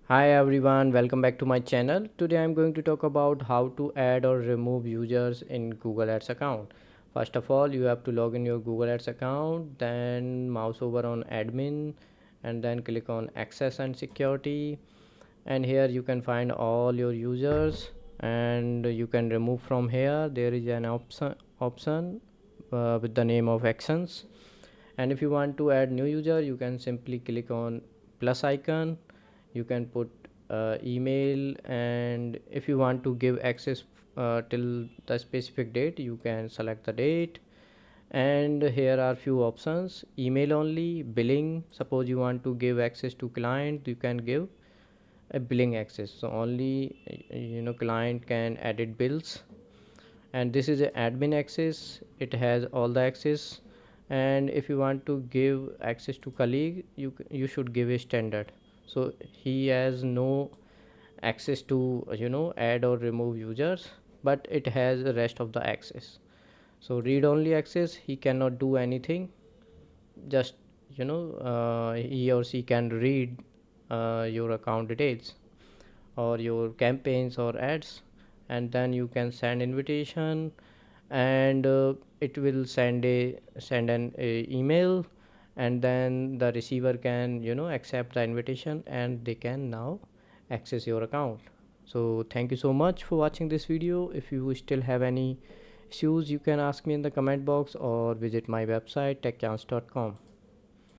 Hi everyone, welcome back to my channel. Today I'm going to talk about how to add or remove users in Google Ads account. First of all, you have to log in your Google Ads account, then mouse over on admin and then click on access and security, and here you can find all your users and you can remove from here. There is an option with the name of actions, and if you want to add new user you can simply click on plus icon. You can put email, and if you want to give access till the specific date you can select the date. And here are few options: email only, billing. Suppose you want to give access to client, you can give a billing access, so only client can edit bills. And this is a admin access, it has all the access. And if you want to give access to colleague, you should give a standard, so he has no access to add or remove users, but it has the rest of the access. So read only access, he cannot do anything, just he or she can read your account details or your campaigns or ads. And then you can send invitation, and it will send an email, and then the receiver can accept the invitation and they can now access your account. So thank you so much for watching this video. If you still have any issues, you can ask me in the comment box or visit my website techchance.com.